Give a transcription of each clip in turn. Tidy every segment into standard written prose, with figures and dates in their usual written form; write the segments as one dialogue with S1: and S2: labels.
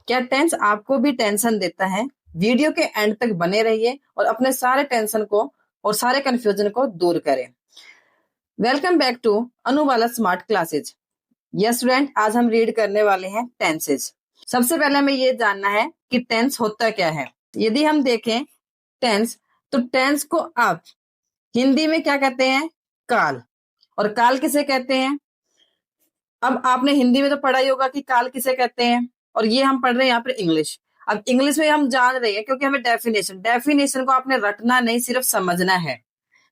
S1: क्या टेंस आपको भी टेंशन देता है? वीडियो के एंड तक बने रहिए और अपने सारे टेंशन को और सारे कंफ्यूजन को दूर करें। Welcome back to Anuwala smart classes. Yes student, आज हम रीड करने वाले हैं टेंसेज। सबसे पहले हमें ये जानना है कि टेंस होता क्या है। यदि हम देखें टेंस, तो टेंस को आप हिंदी में क्या कहते हैं? काल। और काल किसे कहते हैं? अब आपने हिंदी में तो पढ़ा ही होगा कि काल किसे कहते हैं, और ये हम पढ़ रहे हैं यहाँ पर इंग्लिश। अब इंग्लिश में हम जान रहे हैं क्योंकि हमें डेफिनेशन को आपने रटना नहीं, सिर्फ समझना है।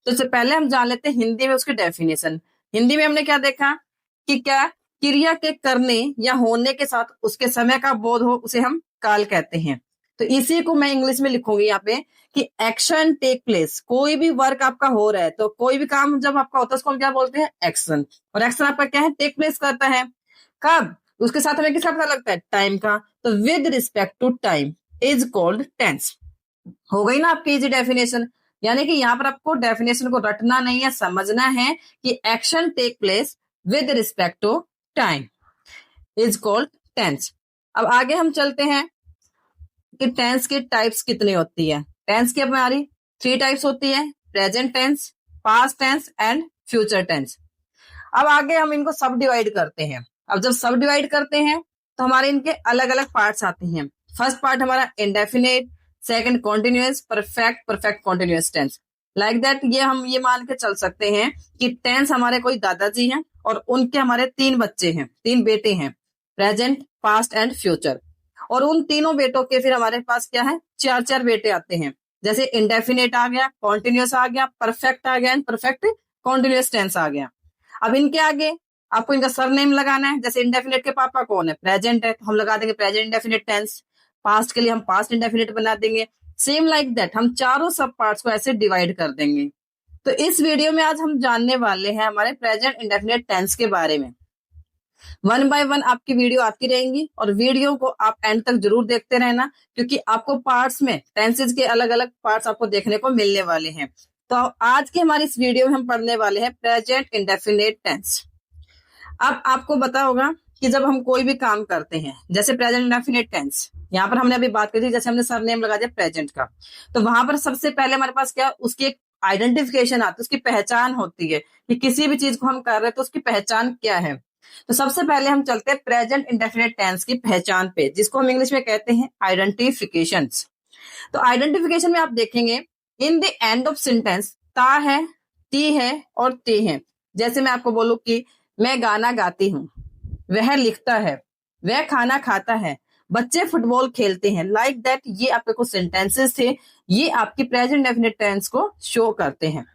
S1: तो इससे पहले हम जान लेते हैं हिंदी में उसकी डेफिनेशन। हिंदी में हमने क्या देखा कि क्या क्रिया के करने या होने के साथ उसके समय का बोध हो, उसे हम काल कहते हैं। तो इसी को मैं इंग्लिश में लिखूंगी यहाँ पे कि एक्शन टेक प्लेस। कोई भी वर्क आपका हो रहा है, तो कोई भी काम जब आपका होता है उसको हम क्या बोलते हैं? एक्शन। और एक्शन आपका क्या है? टेक प्लेस करता है। कब? उसके साथ हमें किसका पता लगता है? टाइम का। तो with respect to time is called tense. हो गई ना आपकी इजी डेफिनेशन। यानी कि यहाँ पर आपको डेफिनेशन को रटना नहीं है, समझना है कि action take place with respect to time is called tense. अब आगे हम चलते हैं कि टेंस की टाइप्स कितनी होती है। टेंस की हमारी 3 टाइप्स होती है: present tense, past tense and future tense. अब आगे हम इनको सब डिवाइड करते हैं। अब जब सब डिवाइड करते हैं तो हमारे इनके अलग अलग पार्ट्स आते हैं। फर्स्ट पार्ट हमारा indefinite, second continuous, perfect continuous tense. Like that ये हम ये मान के चल सकते हैं कि टेंस हमारे कोई दादाजी हैं और उनके हमारे 3 बच्चे हैं, 3 बेटे हैं, प्रेजेंट, पास्ट एंड फ्यूचर। और उन तीनों बेटों के फिर हमारे पास क्या है? 4 बेटे आते हैं। जैसे इंडेफिनेट आ गया, कॉन्टिन्यूअस आ गया, परफेक्ट आ गया एंड परफेक्ट कॉन्टिन्यूअस टेंस आ गया। अब इनके आगे आपको इनका सरनेम लगाना है। जैसे इंडेफिनेट के पापा कौन है? प्रेजेंट है, तो हम लगा देंगे प्रेजेंट इंडेफिनेट टेंस। पास्ट के लिए हम पास्ट इंडेफिनेट बना देंगे। सेम लाइक दैट हम चारों सब पार्ट्स को ऐसे डिवाइड कर देंगे। तो इस वीडियो में आज हम जानने वाले हैं हमारे प्रेजेंट इंडेफिनेट टेंस के बारे में। 1 बाय 1 आपकी वीडियो आती रहेंगी और वीडियो को आप एंड तक जरूर देखते रहना, क्योंकि आपको पार्ट्स में टेंसेज के अलग अलग पार्ट्स आपको देखने को मिलने वाले हैं। तो आज के हमारी इस वीडियो में हम पढ़ने वाले हैं प्रेजेंट इंडेफिनेट टेंस। अब आपको पता होगा कि जब हम कोई भी काम करते हैं, जैसे प्रेजेंट इंडेफिनेट टेंस, यहाँ पर हमने अभी बात करी थी, जैसे हमने सरनेम लगा दिया प्रेजेंट का, तो वहां पर सबसे पहले हमारे पास क्या? उसकी एक आइडेंटिफिकेशन आती है, उसकी पहचान होती है कि किसी भी चीज को हम कर रहे हैं तो उसकी पहचान क्या है। तो सबसे पहले हम चलते हैं प्रेजेंट इंडेफिनेट टेंस की पहचान पे, जिसको हम इंग्लिश में कहते हैं आइडेंटिफिकेशंस। तो आइडेंटिफिकेशन में आप देखेंगे in the end of sentence ता है, ती है और ते है। जैसे मैं आपको बोलूं कि मैं गाना गाती हूँ, वह लिखता है, वह खाना खाता है, बच्चे फुटबॉल खेलते हैं। लाइक दैट ये आपके कुछ सेंटेंसेस थे, ये आपकी प्रेजेंट इंडेफिनिट टेंस को शो करते हैं।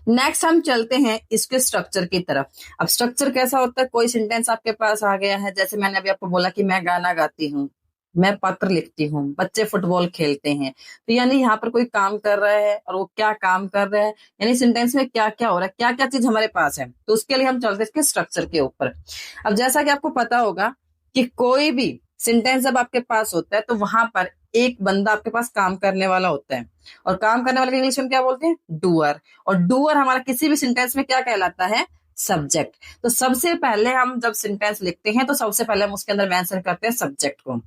S1: नेक्स्ट हम चलते हैं इसके स्ट्रक्चर की तरफ। अब स्ट्रक्चर कैसा होता है? कोई सेंटेंस आपके पास आ गया है, जैसे मैंने अभी आपको बोला कि मैं गाना गाती हूँ, मैं पत्र लिखती हूँ, बच्चे फुटबॉल खेलते हैं। तो यानी यहाँ पर कोई काम कर रहा है और वो क्या काम कर रहा है, यानी सेंटेंस में क्या क्या हो रहा है, क्या क्या चीज हमारे पास है। तो उसके लिए हम चलते हैं इसके स्ट्रक्चर के ऊपर। अब जैसा कि आपको पता होगा कि कोई भी सेंटेंस जब आपके पास होता है तो वहां पर एक बंदा आपके पास काम करने वाला होता है, और काम करने वाले को इंग्लिश में क्या बोलते हैं? डूअर। और डूअर हमारा किसी भी सेंटेंस में क्या कहलाता है? सब्जेक्ट। तो सबसे पहले हम जब सेंटेंस लिखते हैं तो सबसे पहले हम उसके अंदर मेंशन करते हैं सब्जेक्ट को।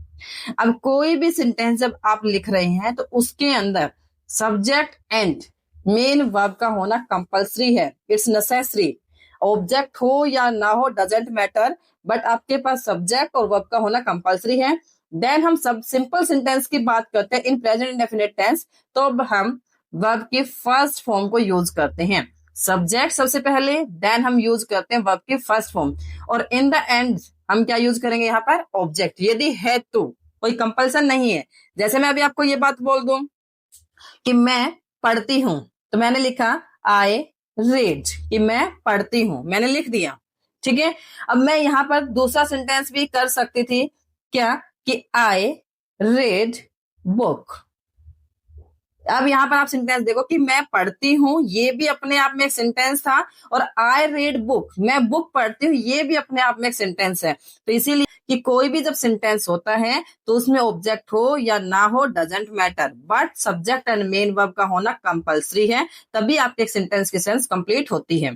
S1: अब कोई भी सेंटेंस जब आप लिख रहे हैं तो उसके अंदर सब्जेक्ट एंड मेन वर्ब का होना कंपल्सरी है, इट्स नेसेसरी। ऑब्जेक्ट हो या ना हो डजेंट मैटर, बट आपके पास सब्जेक्ट और वर्ब का होना कंपल्सरी है। देन हम सब सिंपल सेंटेंस की बात करते हैं इन प्रेजेंट इंडेफिनिट टेंस, तो अब हम वर्ब की फर्स्ट फॉर्म को यूज करते हैं। सब्जेक्ट सबसे पहले, देन हम यूज करते हैं वर्ब की फर्स्ट फॉर्म, और इन द एंड हम क्या यूज करेंगे यहाँ पर? ऑब्जेक्ट। यदि है तो, कोई कंपल्सन नहीं है। जैसे मैं अभी आपको ये बात बोल दूं कि मैं पढ़ती हूं, तो मैंने लिखा आई रीड, कि मैं पढ़ती हूं, मैंने लिख दिया, ठीक है। अब मैं यहाँ पर दूसरा सेंटेंस भी कर सकती थी, क्या? कि आई रीड बुक। अब यहाँ पर आप सेंटेंस देखो कि मैं पढ़ती हूँ, ये भी अपने आप में एक सेंटेंस था, और आई रीड बुक, मैं बुक पढ़ती हूँ, ये भी अपने आप में एक सेंटेंस है। तो इसीलिए कि कोई भी जब सेंटेंस होता है तो उसमें ऑब्जेक्ट हो या ना हो doesn't matter, but subject and main verb का होना कंपल्सरी है, तभी आपके सेंटेंस की सेंस कंप्लीट होती है।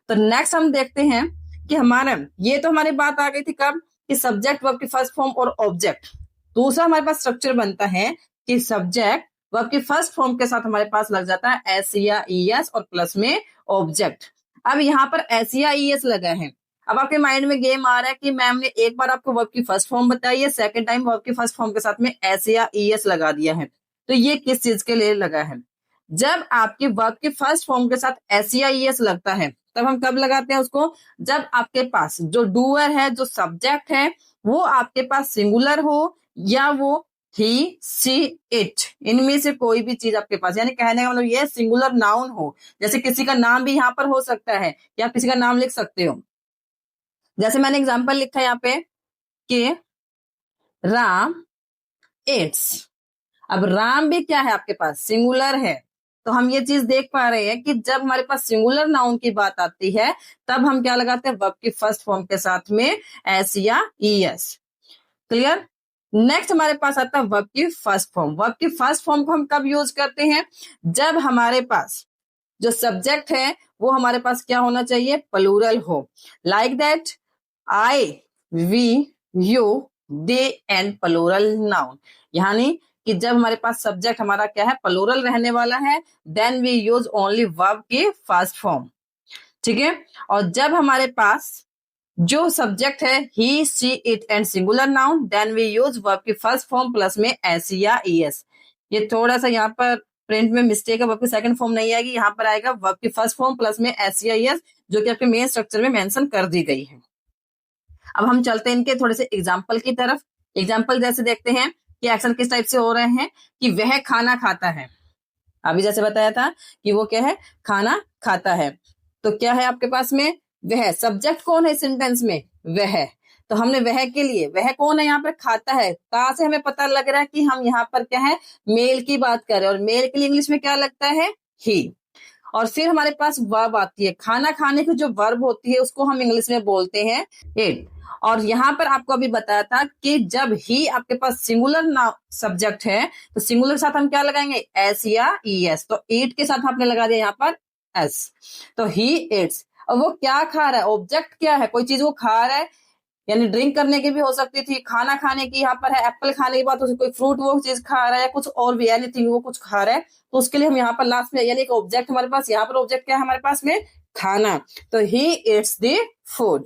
S1: तो नेक्स्ट हम देखते हैं कि हमारा ये तो हमारी बात आ गई थी कब? कि सब्जेक्ट वर्ब की फर्स्ट फॉर्म और ऑब्जेक्ट। दूसरा हमारे पास स्ट्रक्चर बनता है कि सब्जेक्ट वर्ब की फर्स्ट फॉर्म के साथ हमारे पास लग जाता है एस या ईएस और प्लस में ऑब्जेक्ट। अब यहाँ पर एस या ईएस लगा है। अब आपके माइंड में गेम आ रहा है कि मैम ने एक बार आपको वर्ब की फर्स्ट फॉर्म बताई है, सेकंड टाइम वर्ब की फर्स्ट फॉर्म के साथ में एस या ईएस लगा दिया है, तो ये किस चीज के लिए लगा है? जब आपके वर्ब के फर्स्ट फॉर्म के साथ एस या ईएस लगता है तब हम कब लगाते हैं उसको? जब आपके पास जो डूअर है, जो सब्जेक्ट है, वो आपके पास सिंगुलर हो या वो ही, सी, इट, इनमें से कोई भी चीज आपके पास, यानी कहने का मतलब ये सिंगुलर नाउन हो। जैसे किसी का नाम भी यहाँ पर हो सकता है, या किसी का नाम लिख सकते हो। जैसे मैंने एग्जांपल लिखा है यहाँ पे कि राम इट्स। अब राम भी क्या है आपके पास? सिंगुलर है। तो हम ये चीज देख पा रहे हैं कि जब हमारे पास सिंगुलर नाउन की बात आती है तब हम क्या लगाते हैं? वर्ब की फर्स्ट फॉर्म के साथ में एस या ईएस। क्लियर? नेक्स्ट हमारे पास आता है वर्ब की फर्स्ट फॉर्म। वर्ब की फर्स्ट फॉर्म को हम कब यूज करते हैं? जब हमारे पास जो सब्जेक्ट है वो हमारे पास क्या होना चाहिए? प्लूरल हो। Like that I, we, you, they and plural noun. यानी कि जब हमारे पास सब्जेक्ट हमारा क्या है? प्लूरल रहने वाला है, then we use only verb की फर्स्ट फॉर्म। ठीक है? और जब हमारे पास जो सब्जेक्ट है he, she, it and singular noun, then we use verb की फर्स्ट फॉर्म प्लस में एस या ईएस। ये थोड़ा सा यहाँ पर प्रिंट में मिस्टेक है, वर्ब की सेकंड फॉर्म नहीं आएगी, यहाँ पर आएगा वर्ब की फर्स्ट फॉर्म प्लस में एस या ईएस, जो कि आपके मेन स्ट्रक्चर में मेंशन कर दी गई है। अब हम चलते हैं इनके थोड़े से एग्जाम्पल की तरफ। एग्जाम्पल जैसे देखते हैं कि एक्शन किस टाइप से हो रहे हैं कि वह खाना खाता है। अभी जैसे बताया था कि वो क्या है? खाना खाता है। तो क्या है आपके पास में? वह। सब्जेक्ट कौन है सेंटेंस में? वह। तो हमने वह के लिए, वह कौन है यहाँ पर? खाता है। कहां से हमें पता लग रहा है कि हम यहाँ पर क्या है? मेल की बात कर रहे हैं, और मेल के लिए इंग्लिश में क्या लगता है? ही। और फिर हमारे पास वर्ब आती है। खाना खाने की जो वर्ब होती है उसको हम इंग्लिश में बोलते हैं इट। और यहाँ पर आपको अभी बताया था कि जब ही आपके पास सिंगुलर सब्जेक्ट है तो सिंगुलर के साथ हम क्या लगाएंगे? एस या ईएस। तो इट के साथ आपने लगा दिया यहाँ पर एस। तो ही इट्स। और वो क्या खा रहा है? ऑब्जेक्ट क्या है? कोई चीज वो खा रहा है, यानी ड्रिंक करने की भी हो सकती थी, खाना खाने की यहाँ पर है, एप्पल खाने की बात हो, कोई फ्रूट वो चीज खा रहा है, कुछ और भी एनीथिंग वो कुछ खा रहा है, तो उसके लिए हम यहाँ पर लास्ट में, यानी एक ऑब्जेक्ट हमारे पास, यहाँ पर ऑब्जेक्ट क्या है हमारे पास में? खाना। तो ही इट्स द फूड।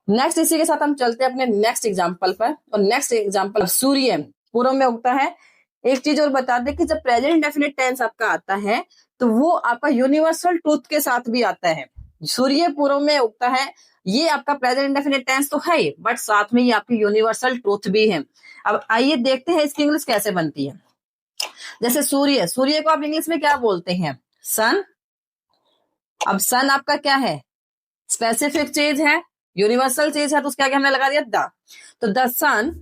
S1: नेक्स्ट इसी के साथ हम चलते हैं अपने नेक्स्ट एग्जाम्पल पर। और नेक्स्ट एग्जाम्पल, सूर्य पूर्व में उगता है। एक चीज और बता दें कि जब प्रेजेंट इंडेफिनिट टेंस आपका आता है तो वो आपका यूनिवर्सल ट्रूथ के साथ भी आता है। सूर्य पूर्व में उगता है, ये आपका प्रेजेंट इंडेफिनिट टेंस तो है, बट साथ में ये आपकी यूनिवर्सल ट्रूथ भी है। अब आइए देखते हैं इसकी इंग्लिश कैसे बनती है। जैसे सूर्य, सूर्य को आप इंग्लिश में क्या बोलते हैं? सन। अब सन आपका क्या है? स्पेसिफिक चीज है, यूनिवर्सल चीज है, तो उसके आगे हमने लगा दिया द। तो द सन।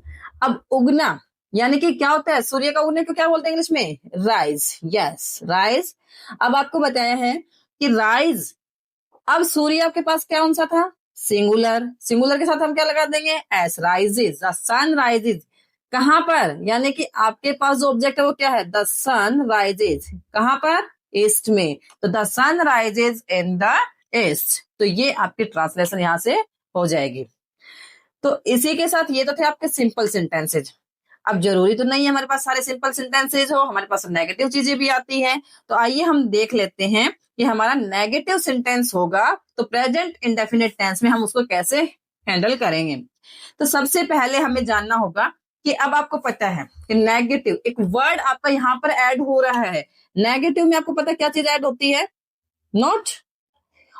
S1: अब उगना यानी कि क्या होता है? सूर्य का उगने को क्या बोलते हैं इंग्लिश में? राइज। Yes, rise. अब आपको बताया है कि राइज। अब सूर्य आपके पास क्या कौन सा था? सिंगुलर। सिंगुलर के साथ हम क्या लगा देंगे? S. Rises, the sun rises. कहां पर? यानी कि आपके पास जो ऑब्जेक्ट है वो क्या है? The sun rises. कहां पर? ईस्ट में। तो the sun rises in the east. तो ये आपकी ट्रांसलेशन यहां से हो जाएगी। तो इसी के साथ ये तो थे आपके सिंपल सेंटेंसेज। अब जरूरी तो नहीं है हमारे पास सारे सिंपल सेंटेंसेज हो, हमारे पास नेगेटिव चीजें भी आती हैं। तो आइए हम देख लेते हैं कि हमारा नेगेटिव सेंटेंस होगा तो प्रेजेंट इंडेफिनिट टेंस में हम उसको कैसे हैंडल करेंगे। तो सबसे पहले हमें जानना होगा कि अब आपको पता है कि नेगेटिव एक वर्ड आपका यहाँ पर ऐड हो रहा है। नेगेटिव में आपको पता है क्या चीज ऐड होती है? नॉट।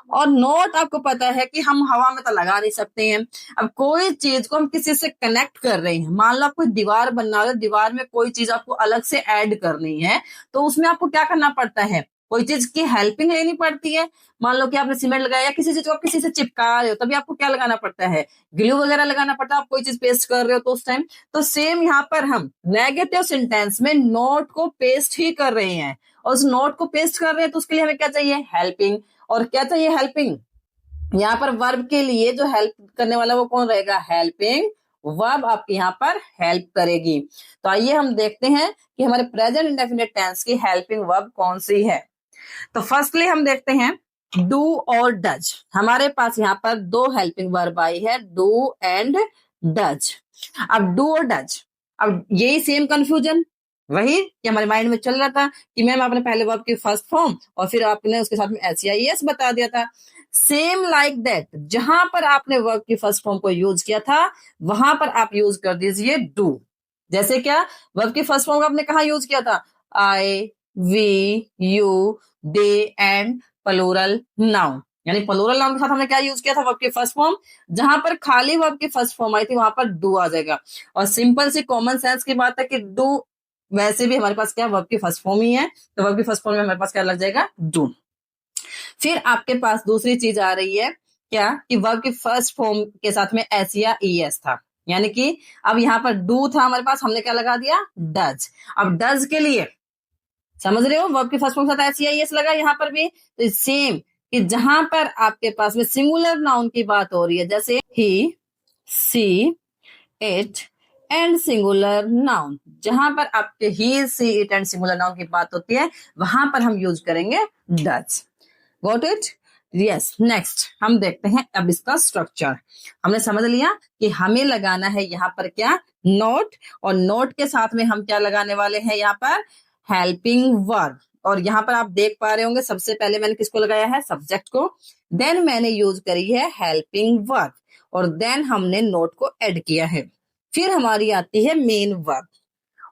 S1: और नोट आपको पता है कि हम हवा में तो लगा नहीं सकते हैं। अब कोई चीज को हम किसी से कनेक्ट कर रहे हैं, मान लो आप कोई दीवार बनना है, दीवार में कोई चीज आपको अलग से ऐड करनी है, तो उसमें आपको क्या करना पड़ता है? कोई चीज की हेल्पिंग लेनी पड़ती है। मान लो कि आपने सीमेंट लगाया या किसी चीज को आप किसी से चिपका रहे हो, तभी आपको क्या लगाना पड़ता है? ग्लू वगैरह लगाना पड़ता है। आप कोई चीज पेस्ट कर रहे हो तो उस टाइम। तो सेम यहाँ पर हम नेगेटिव सेंटेंस में नोट को पेस्ट ही कर रहे हैं, और उस नोट को पेस्ट कर रहे हैं तो उसके लिए हमें क्या चाहिए? हेल्पिंग। और क्या चाहिए? हेल्पिंग। यहाँ पर वर्ब के लिए जो हेल्प करने वाला वो कौन रहेगा? हेल्पिंग वर्ब आपकी यहाँ पर हेल्प करेगी। तो आइए हम देखते हैं कि हमारे प्रेजेंट इंडेफिनिट टेंस की हेल्पिंग वर्ब कौन सी है। तो फर्स्टली हम देखते हैं डू और डज। हमारे पास यहाँ पर दो हेल्पिंग वर्ब आई है, डू एंड डज। अब डू और डज, अब यही सेम कंफ्यूजन वही कि हमारे माइंड में चल रहा था कि मैम आपने पहले वर्ब की फर्स्ट फॉर्म और फिर आपने उसके साथ में एस या एस बता दिया था। सेम लाइक दैट, जहां पर आपने वर्ब की फर्स्ट फॉर्म को यूज किया था वहां पर आप यूज कर दीजिए डू। जैसे क्या, वर्ब की फर्स्ट फॉर्म आपने कहा यूज किया था, I, we, you, they and plural noun. यानी प्लूरल नाउन के साथ हमने क्या यूज किया था, वर्ब की फर्स्ट फॉर्म। जहां पर खाली वर्ब की फर्स्ट फॉर्म आई थी वहां पर डू आ जाएगा। और सिंपल सी कॉमन सेंस की बात है कि डू वैसे भी हमारे पास क्या वर्ब की फर्स्ट फॉर्म ही है, तो वर्ब की फर्स्ट फॉर्म में हमारे पास क्या लग जाएगा, डू। फिर आपके पास दूसरी चीज आ रही है क्या, कि वर्ब की फर्स्ट फॉर्म के साथ में एस या ईएस था, यानी कि अब यहाँ पर डू था हमारे पास, हमने क्या लगा दिया, डज। अब डज के लिए समझ रहे हो, वर्ब की फर्स्ट फॉर्म के साथ एस या ईएस लगा, यहाँ पर भी तो सेम कि जहां पर आपके पास में सिंगुलर नाउन की बात हो रही है, जैसे ही, she, it and singular noun, जहां पर आपके ही, she, it and singular noun की बात होती है वहां पर हम यूज करेंगे does. Got it? Yes. Next हम देखते हैं अब इसका स्ट्रक्चर। हमने समझ लिया कि हमें लगाना है यहाँ पर क्या, नोट, और नोट के साथ में हम क्या लगाने वाले हैं यहाँ पर, हेल्पिंग वर्ब। और यहाँ पर आप देख पा रहे होंगे सबसे पहले मैंने किसको लगाया है, सब्जेक्ट को, देन मैंने यूज करी है हेल्पिंग वर्ब, और देन हमने नोट को ऐड किया है। फिर हमारी आती है मेन वर्ब,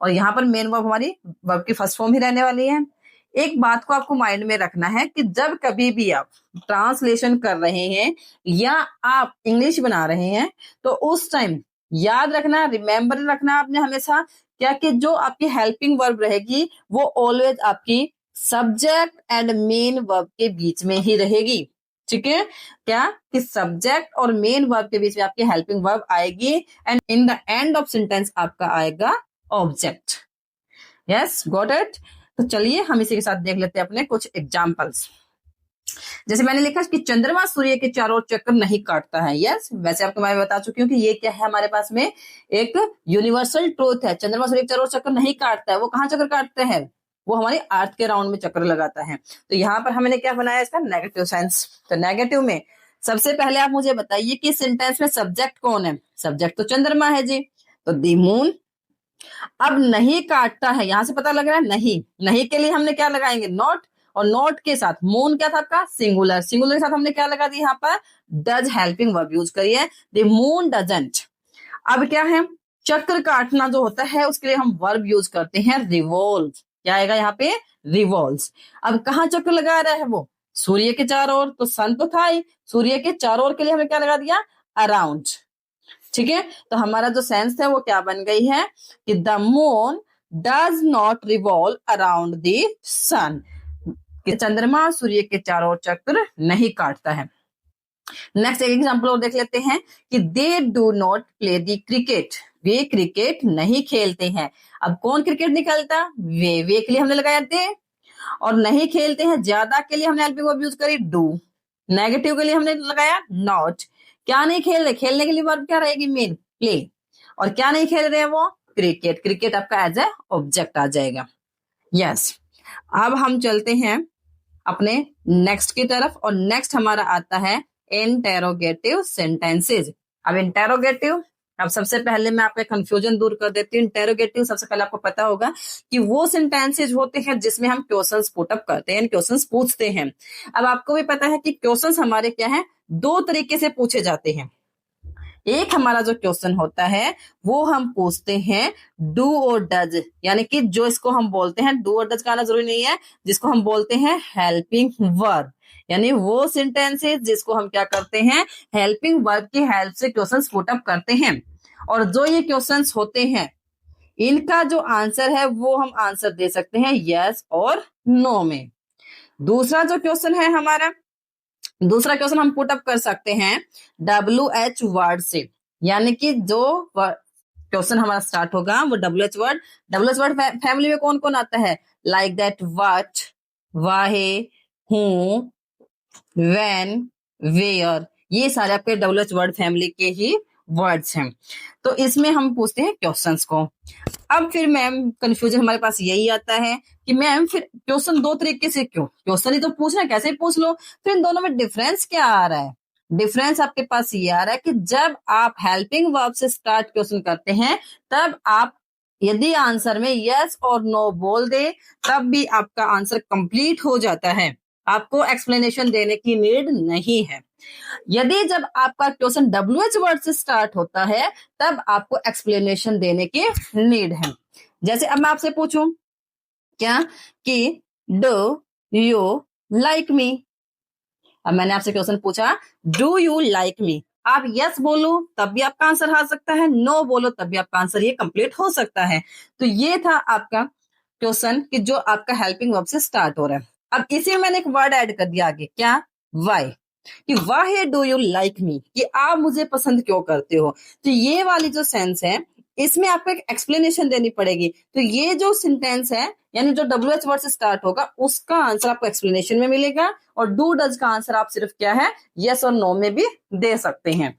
S1: और यहाँ पर मेन वर्ब हमारी वर्ब की फर्स्ट फॉर्म ही रहने वाली है। एक बात को आपको माइंड में रखना है कि जब कभी भी आप ट्रांसलेशन कर रहे हैं या आप इंग्लिश बना रहे हैं तो उस टाइम याद रखना, रिमेम्बर रखना आपने हमेशा क्या, कि जो आपकी हेल्पिंग वर्ब रहेगी वो ऑलवेज आपकी सब्जेक्ट एंड मेन वर्ब के बीच में ही रहेगी। ठीक है, क्या कि सब्जेक्ट और मेन वर्ब के बीच में आपकी हेल्पिंग वर्ब आएगी, and in the end of sentence आपका आएगा ऑब्जेक्ट। Yes, got it? तो चलिए हम इसी के साथ देख लेते हैं अपने कुछ एग्जाम्पल्स। जैसे मैंने लिखा कि चंद्रमा सूर्य के चारों चक्कर नहीं काटता है। यस, वैसे आपको मैं बता चुकी हूँ कि ये क्या है, हमारे पास में एक यूनिवर्सल ट्रूथ है। चंद्रमा सूर्य के चारों चक्कर नहीं काटता है। वो कहाँ चक्कर काटते हैं, वो हमारी अर्थ के राउंड में चक्कर लगाता है। तो यहाँ पर हमने क्या बनाया इसका, नेगेटिव सेंस। तो नेगेटिव में सबसे पहले आप मुझे बताइए कि सेंटेंस में सब्जेक्ट कौन है। सब्जेक्ट तो चंद्रमा है जी, तो द मून। अब नहीं काटता है, यहां से पता लग रहा है नहीं, नहीं के लिए हमने क्या लगाएंगे, नॉट, और नॉट के साथ मून क्या था आपका, सिंगुलर, सिंगुलर के साथ हमने क्या लगा दिया यहाँ पर, डज हेल्पिंग वर्ब यूज करिए, द मून डजंट। अब क्या है, चक्र काटना जो होता है उसके लिए हम वर्ब यूज करते हैं रिवॉल्व। क्या आएगा यहाँ पे, रिवॉल्व्स। अब कहाँ चक्र लगा रहा है वो, सूर्य के चारों ओर, तो सन तो था ही, सूर्य के चारों ओर के लिए हमने क्या लगा दिया, अराउंड। ठीक है, तो हमारा जो सेंस है वो क्या बन गई है कि the moon does not revolve around the sun, कि चंद्रमा सूर्य के चारों ओर चक्र नहीं काटता है। नेक्स्ट एक एग्जांपल और देख लेते हैं कि they do not play the cricket, way cricket नहीं खेलते हैं। अब कौन क्रिकेट नहीं खेलता, वे के लिए हमने लगाया दे, और नहीं खेलते हैं ज्यादा के लिए हमने हेल्पिंग वर्ब यूज करी डू, नेगेटिव के लिए हमने लगाया नॉट। क्या नहीं खेल रहे, खेलने के लिए वर्ब क्या रहेगी, मेन, प्ले, और क्या नहीं खेल रहे हैं वो, क्रिकेट, क्रिकेट आपका एज ए ऑब्जेक्ट आ जाएगा। यस, अब हम चलते हैं अपने नेक्स्ट की तरफ, और नेक्स्ट हमारा आता है इंटेरोगेटिव सेंटेंसेज। अब इंटेरोगेटिव, अब सबसे पहले मैं आपका कंफ्यूजन दूर कर देती हूँ। इंटेरोगेटिव सबसे पहले आपको पता होगा कि वो सेंटेंसेज होते हैं जिसमें हम क्वेश्चंस पुट अप करते हैं, क्वेश्चंस पूछते हैं। अब आपको भी पता है कि क्वेश्चंस हमारे क्या है, दो तरीके से पूछे जाते हैं। एक हमारा जो क्वेश्चन होता है वो हम पूछते हैं डू और डज, यानी कि जो इसको हम बोलते हैं, डू और डज का आना जरूरी नहीं है, जिसको हम बोलते हैं हेल्पिंग वर्ब, यानी वो सेंटेंसेस जिसको हम क्या करते हैं, हेल्पिंग वर्ब की हेल्प से क्वेश्चंस पुट अप करते हैं। और जो ये क्वेश्चंस होते हैं इनका जो आंसर है वो हम आंसर दे सकते हैं यस और नो में। दूसरा जो क्वेश्चन है हमारा, दूसरा क्वेश्चन हम पुट अप कर सकते हैं WH वर्ड से, यानी कि जो क्वेश्चन हमारा स्टार्ट होगा वो WH word, WH word family में कौन कौन आता है, लाइक दैट, व्हाट, वाहे, हूं, व्हेन, वेयर, ये सारे आपके WH वर्ड फैमिली के ही वर्ड्स हैं। तो इसमें हम पूछते हैं क्वेश्चंस को। अब फिर मैम कंफ्यूजन हमारे पास यही आता है कि मैम फिर क्वेश्चन दो तरीके से क्यों, क्वेश्चन ही तो पूछना है, कैसे ही पूछ लो। फिर इन दोनों में डिफरेंस क्या आ रहा है? डिफरेंस आपके पास ये आ रहा है कि जब आप हेल्पिंग वर्ब से स्टार्ट क्वेश्चन करते हैं तब आप यदि आंसर में यस और नो बोल दे तब भी आपका आंसर कंप्लीट हो जाता है, आपको एक्सप्लेनेशन देने की नीड नहीं है। यदि जब आपका क्वेश्चन WH वर्ड से स्टार्ट होता है तब आपको एक्सप्लेनेशन देने की नीड है। जैसे अब मैं आपसे पूछूं क्या कि डू यू लाइक मी, अब मैंने आपसे क्वेश्चन पूछा डू यू लाइक मी, आप यस बोलो तब भी आपका आंसर आ सकता है, नो बोलो तब भी आपका आंसर ये कंप्लीट हो सकता है। तो ये था आपका क्वेश्चन कि जो आपका हेल्पिंग वर्ब से स्टार्ट हो रहा है। अब इसी में मैंने एक वर्ड ऐड कर दिया आगे, क्या? वाई, कि why do you like me, कि आप मुझे पसंद क्यों करते हो। तो ये वाली जो सेंस है इसमें आपको एक एक्सप्लेनेशन देनी पड़ेगी। तो ये जो सेंटेंस है यानी जो WH वर्ड से स्टार्ट होगा उसका आंसर आपको एक्सप्लेनेशन में मिलेगा, और डू डज का आंसर आप सिर्फ क्या है यस और नो में भी दे सकते हैं।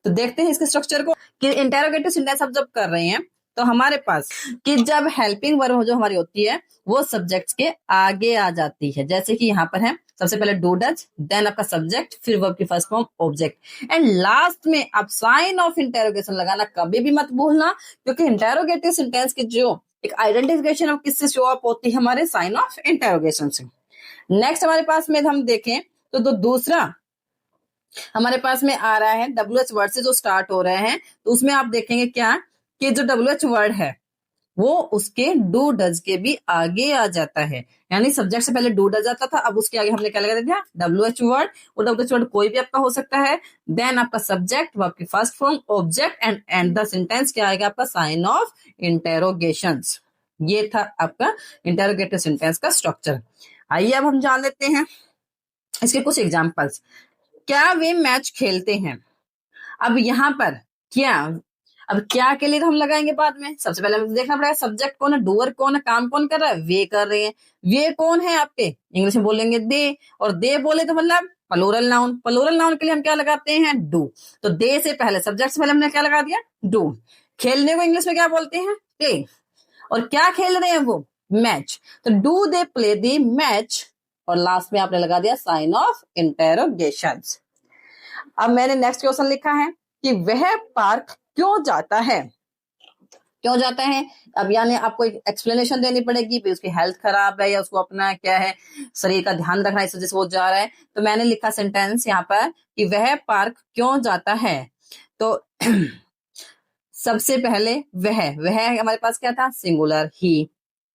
S1: तो देखते हैं इसके स्ट्रक्चर को कि इंटेरोगेटिव सेंटेंस आप जब कर रहे हैं तो हमारे पास कि जब हेल्पिंग वर्ब जो हमारी होती है वो सब्जेक्ट्स के आगे आ जाती है। जैसे कि यहाँ पर है सबसे पहले डू डज, देन आपका सब्जेक्ट, फिर वर्ब की first form object, and last में आप साइन ऑफ इंटेरोगेशन लगाना कभी भी मत भूलना, क्योंकि इंटेरोगेटिव सेंटेंस की जो एक आइडेंटिफिकेशन ऑफ किससे शो अप होती है, हमारे साइन ऑफ इंटेरोगेशन से। नेक्स्ट हमारे पास में हम देखें तो दूसरा हमारे पास में आ रहा है WH वर्ड से जो स्टार्ट हो रहे हैं, तो उसमें आप देखेंगे क्या कि जो WH वर्ड है वो उसके डू डज के भी आगे आ जाता है। यानी सब्जेक्ट से पहले डू डज आता था, अब उसके आगे हमने क्या लगा दिया WH वर्ड, और WH वर्ड कोई भी आपका हो सकता है। देन आपका सब्जेक्ट, वर्ब की first form, object, and the sentence क्या आएगा आपका साइन ऑफ इंटेरोगेशंस। ये था आपका इंटेरोगेटिव सेंटेंस का स्ट्रक्चर। आइए अब हम जान लेते हैं इसके कुछ एग्जाम्पल्स। क्या वे मैच खेलते हैं? अब यहाँ पर क्या, अब क्या के लिए तो हम लगाएंगे बाद में, सबसे पहले हमें देखना पड़ेगा सब्जेक्ट कौन है, डूअर कौन है, काम कौन कर रहा है, वे कर रहे हैं। वे कौन है आपके, इंग्लिश में बोलेंगे दे, और दे बोले तो मतलब प्लूरल नाउन, प्लूरल नाउन के लिए हम क्या लगाते हैं डू। तो दे से पहले सब्जेक्ट से पहले हमने क्या लगा दिया डू। खेलने को इंग्लिश में क्या बोलते हैं प्ले, और क्या खेल रहे हैं वो मैच, तो do they play the match, और लास्ट में आपने लगा दिया साइन ऑफ इंटेरोगेशंस। अब मैंने नेक्स्ट क्वेश्चन लिखा है कि वह पार्क क्यों जाता है, क्यों जाता है। अब यानी आपको एक एक्सप्लेनेशन देनी पड़ेगी भी, उसकी हेल्थ खराब है या उसको अपना क्या है शरीर का ध्यान रखना है इस वजह से वो जा रहा है। तो मैंने लिखा सेंटेंस यहाँ पर कि वह पार्क क्यों जाता है। तो सबसे पहले वह हमारे पास क्या था सिंगुलर, ही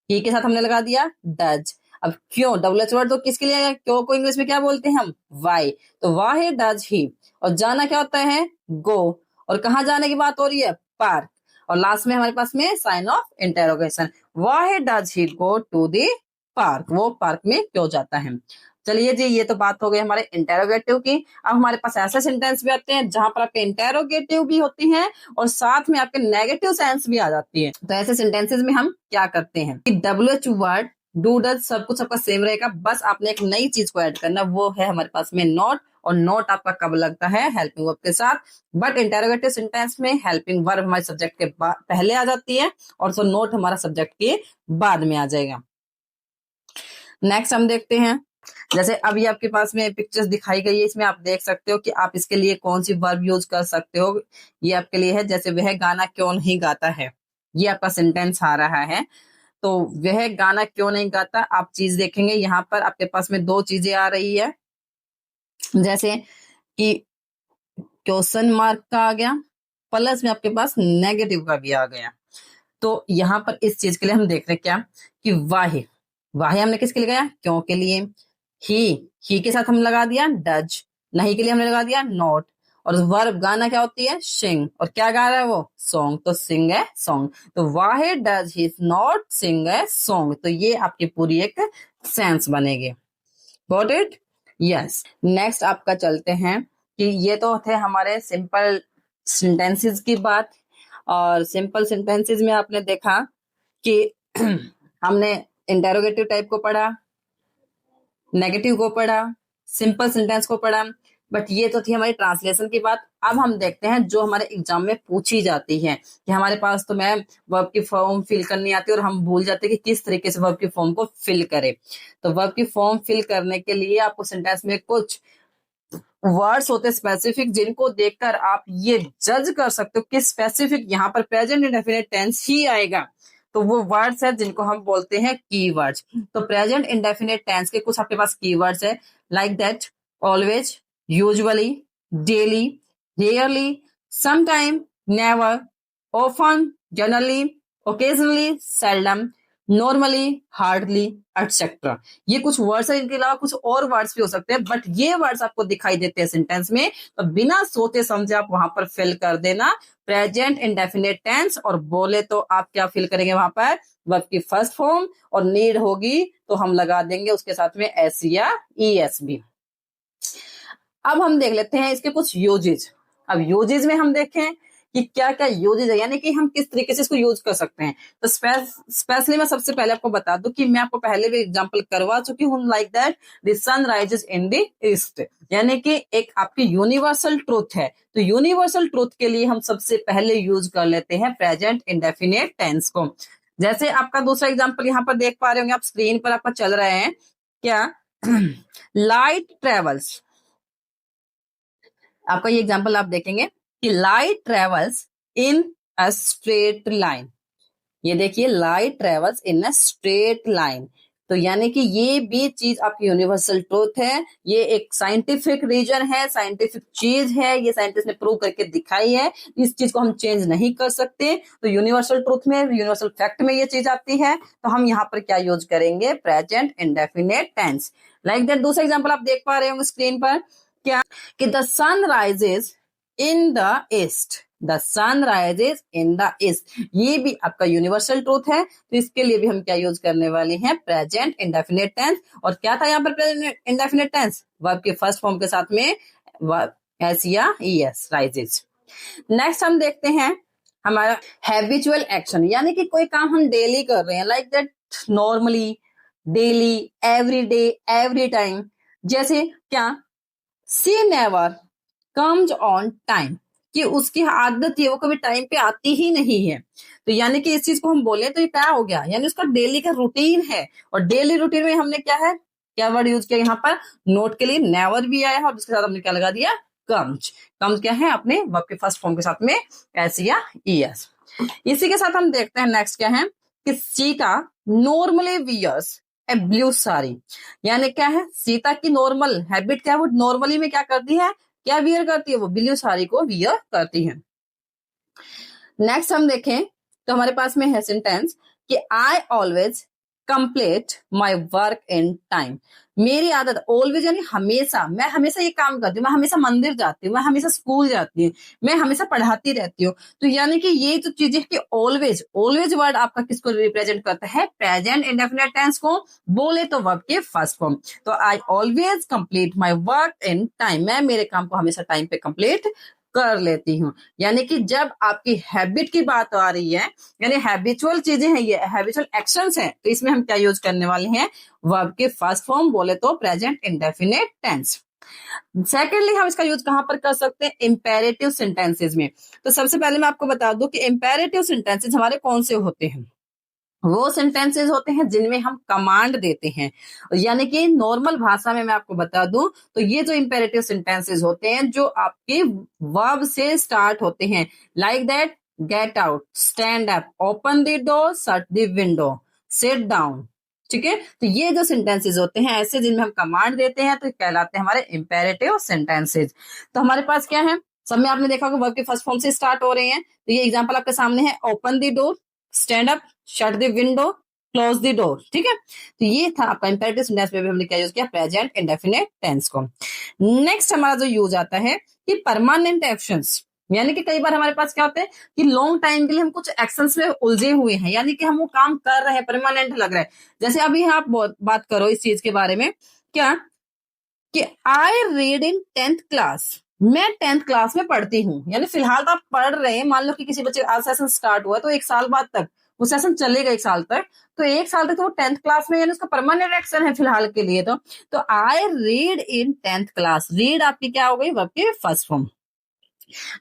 S1: के साथ हमने लगा दिया डज। अब क्यों, WH वर्ड तो किसके लिए है, क्यों को इंग्लिश में क्या बोलते हैं हम वाई, तो वाई डज ही, और जाना क्या होता है गो, और कहाँ जाने की बात हो रही है पार्क, और लास्ट में हमारे पास में sign of interrogation, why does he go to the park, वो पार्क में क्यों जाता है। चलिए जी, ये तो बात हो गई हमारे इंटेरोगेटिव की। अब हमारे पास ऐसे सेंटेंस भी आते हैं जहां पर आपके इंटेरोगेटिव भी होती हैं और साथ में आपके नेगेटिव सेंस भी आ जाती है। तो ऐसे सेंटेंसेस में हम क्या करते हैं कि WH वर्ड डू डज सब कुछ आपका सेम रहेगा, बस आपने एक नई चीज को ऐड करना, वो है हमारे पास में नॉट, और नॉट आपका कब लगता है हेल्पिंग वर्ब के साथ। बट इंटेरोगेटिव सेंटेंस में हेल्पिंग वर्ब हमारे सब्जेक्ट के पहले आ जाती है और सो नॉट हमारा सब्जेक्ट के बाद में आ जाएगा। नेक्स्ट हम देखते हैं, जैसे अभी आपके पास में पिक्चर्स दिखाई गई है, इसमें आप देख सकते हो कि आप इसके लिए कौन सी वर्ब यूज कर सकते हो। ये आपके लिए है, जैसे वह गाना क्यों नहीं गाता है, ये आपका सेंटेंस आ रहा है। तो वह गाना क्यों नहीं गाता, आप चीज देखेंगे यहाँ पर आपके पास में दो चीजें आ रही है, जैसे कि क्वेश्चन मार्क का आ गया, प्लस में आपके पास नेगेटिव का भी आ गया। तो यहाँ पर इस चीज के लिए हम देख रहे हैं क्या कि वाहे, वाहे हमने किसके लिए लगाया क्यों के लिए, ही के साथ हम लगा दिया डज, नहीं के लिए हमने लगा दिया नॉट, और वर्ब गाना क्या होती है सिंग, और क्या गा रहा है वो सॉन्ग, तो सिंग है सॉन्ग, तो वाहे डज ही नॉट सिंग है सॉन्ग। तो ये आपकी पूरी एक सेंस बनेगी। Got it, yes. नेक्स्ट आपका चलते हैं कि ये तो थे हमारे सिंपल सेंटेंसेस की बात, और सिंपल सेंटेंसेस में आपने देखा कि हमने इंटेरोगेटिव टाइप को पढ़ा, नेगेटिव को पढ़ा, सिंपल सेंटेंस को पढ़ा। बट ये तो थी हमारी ट्रांसलेशन की बात। अब हम देखते हैं जो हमारे एग्जाम में पूछी जाती है कि हमारे पास तो मैम वर्ब की फॉर्म फिल करनी आती है और हम भूल जाते हैं कि किस तरीके से वर्ब की फॉर्म को फिल करें। तो वर्ब की फॉर्म फिल करने के लिए आपको सेंटेंस में कुछ वर्ड्स होते हैं स्पेसिफिक, जिनको देखकर आप ये जज कर सकते हो कि स्पेसिफिक यहाँ पर प्रेजेंट इंडेफिनिट टेंस ही आएगा। तो वो वर्ड्स है जिनको हम बोलते हैं कीवर्ड्स। तो प्रेजेंट इंडेफिनिट टेंस के कुछ आपके पास कीवर्ड्स है, like that, always, usually, daily, rarely, sometime, never, often, generally, occasionally, seldom, normally, hardly, etcetera. ये कुछ वर्ड्स है, इनके अलावा कुछ और वर्ड्स भी हो सकते हैं, बट ये वर्ड्स आपको दिखाई देते हैं सेंटेंस में, तो बिना सोचे समझे आप वहां पर फिल कर देना प्रेजेंट इंडेफिनिट टेंस। और बोले तो आप क्या फिल करेंगे वहां पर, वर्ब की फर्स्ट फॉर्म, और नीड होगी तो हम लगा देंगे उसके साथ में एस या ईएस भी। अब हम देख लेते हैं इसके कुछ यूजेज। अब यूजेज में हम देखें कि क्या क्या यूजेज है, यानी कि हम किस तरीके से इसको यूज कर सकते हैं। तो स्पेशली मैं सबसे पहले आपको बता दूं कि मैं आपको पहले भी एग्जांपल करवा चुकी हूं, like that the sun rises in the east, यानी कि एक आपकी यूनिवर्सल ट्रूथ है। तो यूनिवर्सल ट्रूथ के लिए हम सबसे पहले यूज कर लेते हैं प्रेजेंट इंडेफिनिट टेंस को। जैसे आपका दूसरा एग्जाम्पल यहाँ पर देख पा रहे होंगे आप, स्क्रीन पर आपका चल रहे हैं क्या, लाइट ट्रेवल्स। आपका ये एग्जांपल आप देखेंगे कि light travels in a straight line. ये देखिए, light travels in a straight line. तो यानी कि ये भी चीज आपकी यूनिवर्सल ट्रूथ है, ये एक साइंटिफिक रीजन है, साइंटिफिक चीज है, ये साइंटिस्ट ने प्रूव करके दिखाई है, इस चीज को हम चेंज नहीं कर सकते। तो यूनिवर्सल ट्रूथ में, यूनिवर्सल फैक्ट में ये चीज आती है, तो हम यहाँ पर क्या यूज करेंगे, present indefinite tense. Like that दूसरा एग्जाम्पल आप देख पा रहे होंगे स्क्रीन पर, क्या कि the sun rises in the east, the sun rises in the east. ये भी आपका यूनिवर्सल ट्रूथ है, तो इसके लिए भी हम क्या यूज करने वाले हैं, प्रेजेंट इंडेफिनिट टेंस। और क्या था यहाँ पर प्रेजेंट इंडेफिनिट टेंस, वर्ब के फर्स्ट फॉर्म के साथ में एस या ईएस, राइजेस। नेक्स्ट हम देखते हैं हमारा हैबिचुअल एक्शन, यानी कि कोई काम हम डेली कर रहे हैं, like that normally, daily, every day, every time. जैसे क्या, सी नेवर कम्स ऑन टाइम, कि उसकी आदत है वो कभी टाइम पे आती ही नहीं है। तो यानी कि इस चीज को हम बोले तो ये क्या हो गया, यानी उसका डेली का रूटीन है। और डेली रूटीन में हमने क्या है, क्या वर्ड यूज किया यहाँ पर, नोट के लिए नेवर भी आया है, और उसके साथ हमने क्या लगा दिया, कम्स। कम्स क्या है, अपने वर्ब के फर्स्ट फॉर्म के साथ में एस या ईएस। इसी के साथ हम देखते हैं नेक्स्ट क्या है, कि सीता नॉर्मली वियर्स ए ब्लू साड़ी। यानी क्या है, सीता की नॉर्मल हैबिट क्या है, वो नॉर्मली में क्या करती है, क्या वियर करती है, वो ब्लू साड़ी को वियर करती है। नेक्स्ट हम देखें तो हमारे पास में है सेंटेंस कि I always complete my work in time. मेरी आदत, ऑलवेज यानी हमेशा, मैं हमेशा ये काम करती हूँ, मैं हमेशा मंदिर जाती हूँ, मैं हमेशा स्कूल जाती हूँ, मैं हमेशा पढ़ाती रहती हूँ। तो यानी कि ये जो चीजें कि ऑलवेज, ऑलवेज वर्ड आपका किसको रिप्रेजेंट करता है, प्रेजेंट इंडेफिनिट टेंस को, बोले तो वर्ब के फर्स्ट फॉर्म। तो I always complete my work in time, मैं मेरे काम को हमेशा टाइम पे कंप्लीट कर लेती हूँ। यानी कि जब आपकी हैबिट की बात आ रही है, यानी हैबिचुअल चीजें हैं, ये हैबिचुअल एक्शंस हैं, तो इसमें हम क्या यूज करने वाले हैं, वर्ब के फर्स्ट फॉर्म, बोले तो प्रेजेंट इंडेफिनिट टेंस। सेकेंडली हम इसका यूज कहां पर कर सकते हैं, इंपेरेटिव सेंटेंसेस में। तो सबसे पहले मैं आपको बता दूं कि इंपेरेटिव सेंटेंसेस हमारे कौन से होते हैं, वो सेंटेंसेस होते हैं जिनमें हम कमांड देते हैं। यानी कि नॉर्मल भाषा में मैं आपको बता दूं तो ये जो इंपेरेटिव सेंटेंसेस होते हैं जो आपके वर्ब से स्टार्ट होते हैं, like that get out, stand up, open the door, shut the window, sit down. ठीक है, तो ये जो सेंटेंसेस होते हैं ऐसे जिनमें हम कमांड देते हैं तो कहलाते हैं हमारे इंपेरेटिव सेंटेंसेस। तो हमारे पास क्या है, सब में आपने देखा होगा वर्ब के फर्स्ट फॉर्म से स्टार्ट हो रहे हैं। तो ये एग्जाम्पल आपके सामने है, open the door, stand up, shut the window, close the door. ठीक है, तो ये था आपका इंपेरेटिव सेंटेंस में भी हमने क्या यूज किया, प्रेजेंट इंडेफिनिट टेंस को। नेक्स्ट हमारा जो यूज आता है कि परमानेंट एक्शंस, यानी कि कई बार हमारे पास क्या होते हैं कि लॉन्ग टाइम के लिए हम कुछ एक्शंस में उलझे हुए हैं, यानी कि हम वो काम कर रहे हैं, परमानेंट लग रहा है। जैसे अभी आप बात करो इस चीज के बारे में, क्या कि I read in 10th class, मैं 10th क्लास में पढ़ती हूँ। यानी फिलहाल तो आप पढ़ रहे हैं, मान लो कि किसी बच्चे का आज सेशन स्टार्ट हुआ तो एक साल बाद तक वो सेशन चलेगा 1 साल तक, तो 1 साल तक तो वो 10th क्लास में, यानी उसका परमानेंट एक्शन है फिलहाल के लिए। तो I read in 10th class, read आपकी क्या हो गई, वर्ब की फर्स्ट फॉर्म।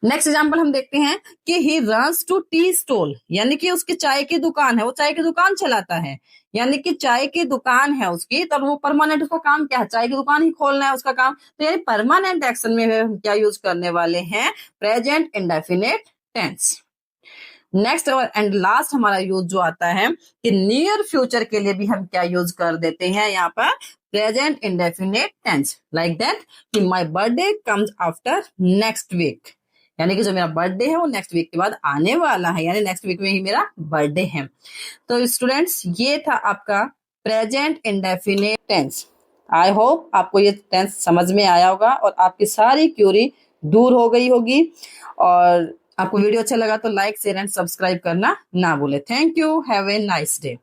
S1: नेक्स्ट एग्जांपल हम देखते हैं कि he runs to tea stall, यानी कि उसकी चाय की दुकान है, वो चाय की दुकान चलाता है, यानी कि चाय की दुकान है उसकी, तब वो परमानेंट, उसका काम क्या है, चाय की दुकान ही खोलना है उसका काम। तो यानी परमानेंट एक्शन में हम क्या यूज करने वाले हैं, प्रेजेंट इंडेफिनिट टेंस। नेक्स्ट और एंड लास्ट हमारा यूज जो आता है कि नियर फ्यूचर के लिए भी हम क्या यूज कर देते हैं यहाँ पर, present indefinite tense, like that कि my birthday comes after next week, यानी कि जो मेरा बर्थडे है वो नेक्स्ट वीक के बाद आने वाला है, यानी नेक्स्ट वीक में ही मेरा बर्थडे है। तो स्टूडेंट्स ये था आपका present indefinite tense. I hope आपको ये टेंस समझ में आया होगा और आपकी सारी क्यूरी दूर हो गई होगी। और आपको वीडियो अच्छा लगा तो लाइक शेयर एंड सब्सक्राइब करना ना भूले। Thank you, have a nice day.